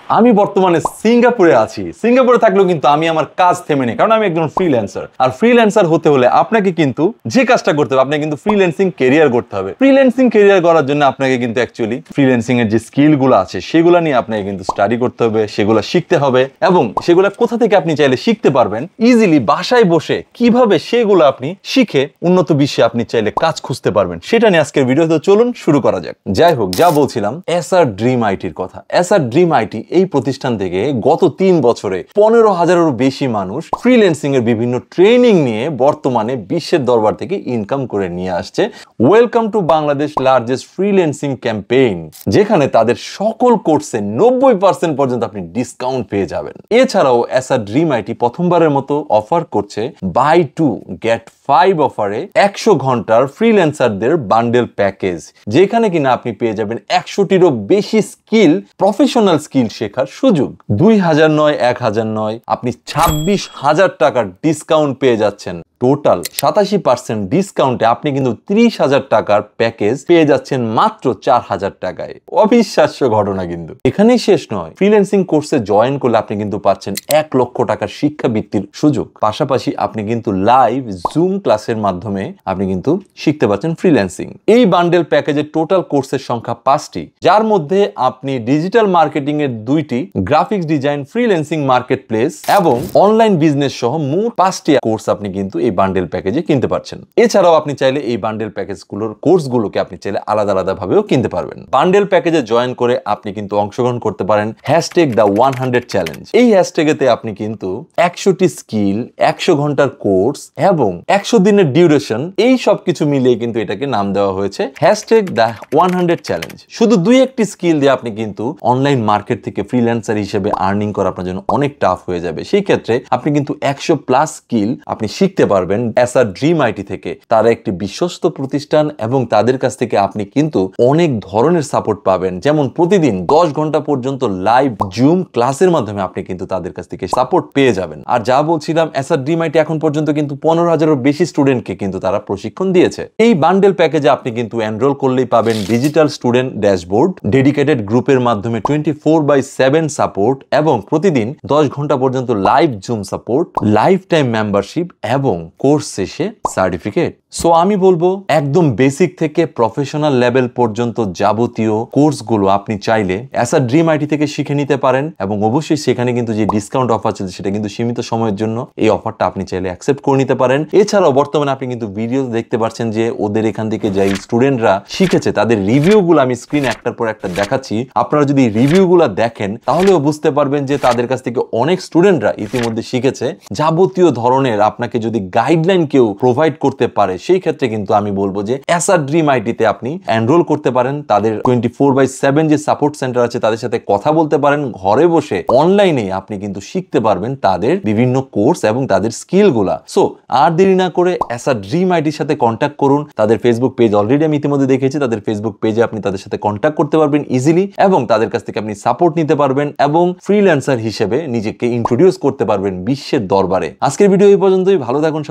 আমি বর্তমানে সিঙ্গাপুরে আছি। সিঙ্গাপুরে থাকলেও কিন্তু আমি আমার কাজ থেমে নেই, কারণ আমি একজন ফ্রিল্যান্সার। আর ফ্রিল্যান্সার হতে হলে আপনাকে কিন্তু যে কাজটা করতে হবে, আপনাকে কিন্তু ফ্রিল্যান্সিং ক্যারিয়ার করতে হবে। ফ্রিল্যান্সিং ক্যারিয়ার করার জন্য আপনাকে কিন্তু অ্যাকচুয়ালি ফ্রিল্যান্সিং এর যে স্কিল গুলো আছে সেগুলো নিয়ে আপনাকে কিন্তু স্টাডি করতে হবে, সেগুলো শিখতে হবে, এবং সেগুলো কোথা থেকে আপনি চাইলে শিখতে পারবেন ইজিলি বাসায় বসে, কিভাবে সেগুলো আপনি শিখে উন্নত বিশ্বে আপনি চাইলে কাজ খুঁজতে পারবেন, সেটা নিয়ে আজকের ভিডিওতে চলুন শুরু করা যাক। যাই হোক, যা বলছিলাম এসআর ড্রিম আইটির কথা। এসআর ড্রিম আইটি এই প্রতিষ্ঠান থেকে গত 3 বছরে 15,000-এরও বেশি মানুষ ফ্রিল্যান্সিং এর বিভিন্ন ট্রেনিং নিয়ে বর্তমানে বিশ্বের দরবার থেকে ইনকাম করে নিয়ে আসছে। Welcome to Bangladesh largest freelancing campaign, যেখানে তাদের সকল কোর্সে 90% পর্যন্ত আপনি ডিসকাউন্ট পেয়ে যাবেন। এছাড়াও এসআর ড্রিম আইটি প্রথমবারের মতো অফার করছে বাই 2 গেট 5 অফারে 100 ঘন্টার ফ্রিল্যান্সারদের বান্ডেল প্যাকেজ, যেখানে কিনা আপনি পেয়ে যাবেন 100টিরও বেশি স্কিল, প্রফেশনাল স্কিল শেখার সুযোগ। 2,000 নয়, 1,000 নয়, আপনি 26,000 টাকার ডিসকাউন্ট পেয়ে যাচ্ছেন। টোটাল 87% ডিসকাউন্টে আপনি কিন্তু 30,000 টাকার প্যাকেজ পেয়ে যাচ্ছেন মাত্র 4,000 টাকায়। অবিশ্বাস্য ঘটনা। কিন্তু এখানেই শেষ নয়, ফ্রিল্যান্সিং কোর্সে জয়েন করলে আপনি কিন্তু পাচ্ছেন 1 লক্ষ টাকার শিক্ষাবৃত্তির সুযোগ। পাশাপাশি আপনি কিন্তু লাইভ জুম ক্লাসের মাধ্যমে আপনি কিন্তু শিখতে পাচ্ছেন ফ্রিল্যান্সিং। এই বান্ডেল প্যাকেজের টোটাল কোর্সের সংখ্যা 5টি, যার মধ্যে আপনি ডিজিটাল মার্কেটিং এর 2টি, graphics design, freelancing market place এবং অনলাইন বিজনেস সহ মোট 5টি কোর্স আপনি কিন্তু এই বান্ডেল প্যাকেজে কিনতে পারছেন। এছাড়াও আপনি চাইলে এই বান্ডেল প্যাকেজগুলোর কোর্সগুলোকে আপনি চাইলে আলাদা আলাদা ভাবেও কিনতে পারবেন। বান্ডেল প্যাকেজে জয়েন করে আপনি কিন্তু অংশগ্রহণ করতে পারেন #the100 চ্যালেঞ্জ। এই হ্যাশট্যাগেতে আপনি কিন্তু 100টি স্কিল, 100 ঘন্টার কোর্স এবং 100 দিনের ডিউরেশন, এই সব কিছু মিলিয়ে কিন্তু এটাকে নাম দেওয়া হয়েছে #the100 চ্যালেঞ্জ। শুধু 2-1টি স্কিল দিয়ে আপনি কিন্তু অনলাইন মার্কেট থেকে ফ্রিল্যান্সার হিসেবে আর্নিং করা আপনার জন্য অনেক টাফ হয়ে যাবে। সেই ক্ষেত্রে আপনি কিন্তু 100+ স্কিল আপনি শিখতে পারবেন এসআর ড্রিম আইটি থেকে। তারা একটি বিশ্বস্ত প্রতিষ্ঠান এবং তাদের কাছ থেকে আপনি কিন্তু অনেক ধরনের সাপোর্ট পাবেন, যেমন প্রতিদিন 10 ঘন্টা পর্যন্ত লাইভ জুম ক্লাসের মাধ্যমে আপনি কিন্তু তাদের কাছ থেকে সাপোর্ট পেয়ে যাবেন। আর যা বলছিলাম, এসআর ড্রিম আইটি এখন পর্যন্ত কিন্তু 15,000-এরও বেশি স্টুডেন্টকে কিন্তু তারা প্রশিক্ষণ দিয়েছে। এই বান্ডেল প্যাকেজে আপনি কিন্তু এনরোল করলেই পাবেন ডিজিটাল স্টুডেন্ট ড্যাশবোর্ড, ডেডিকেটেড গ্রুপের মাধ্যমে 24/7 সাপোর্ট এবং প্রতিদিন 10 ঘন্টা পর্যন্ত live zoom support, life time membership এবং কোর্স শেষে সার্টিফিকেট। সো আমি বলবো একদম বেসিক থেকে প্রফেশনাল লেভেল পর্যন্ত যাবতীয় কোর্সগুলো আপনি চাইলে এসআর ড্রিম আইটি থেকে শিখে নিতে পারেন, এবং অবশ্যই সেখানে কিন্তু যে ডিসকাউন্ট অফার চলছে সেটা কিন্তু সীমিত সময়ের জন্য। এই অফারটা আপনি চাইলে অ্যাকসেপ্ট করে নিতে পারেন। এছাড়াও বর্তমানে আপনি কিন্তু ভিডিও দেখতে পাচ্ছেন যে ওদের এখান থেকে যে স্টুডেন্টরা শিখেছে তাদের রিভিউগুলো আমি স্ক্রিনে একটার পর একটা দেখাচ্ছি। আপনারা যদি রিভিউগুলো দেখেন তাহলেও বুঝতে পারবেন যে তাদের কাছ থেকে অনেক স্টুডেন্টরা ইতিমধ্যে শিখেছে। যাবতীয় ধরনের আপনাকে যদি গাইডলাইন কেউ প্রোভাইড করতে পারে, সেই ক্ষেত্রে কিন্তু আমি বলবো যে এসআর ড্রিম আইটিতে আপনি এনরোল করতে পারেন। তাদের 24/7 যে সাপোর্ট সেন্টার আছে তাদের সাথে কথা বলতে পারেন। ঘরে বসে অনলাইনে আপনি কিন্তু শিখতে পারবেন তাদের বিভিন্ন কোর্স এবং তাদের স্কিলগুলা। সো আর দেরি না করে এসআর ড্রিম আইটির সাথে কন্ট্যাক্ট করুন। তাদের ফেসবুক পেজ অলরেডি আমি ইতিমধ্যে দেখেছি। তাদের ফেসবুক পেজে আপনি তাদের সাথে কন্ট্যাক্ট করতে পারবেন ইজিলি, এবং তাদের কাছ থেকে আপনি সাপোর্ট নিতে পারবেন এবং ফ্রিল্যান্সার হিসেবে নিজেকে ইন্ট্রোডিউস করতে পারবেন বিশ্বের দরবারে। আজকের ভিডিও এই পর্যন্তই। ভালো থাকুন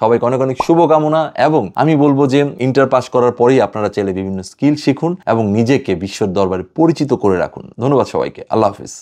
সবাইকে অনেক অনেক শুভকামনা, এবং আমি বলবো যে ইন্টার পাস করার পরেই আপনারা চাইলে বিভিন্ন স্কিল শিখুন এবং নিজেকে বিশ্বের দরবারে পরিচিত করে রাখুন। ধন্যবাদ সবাইকে। আল্লাহ হাফেজ।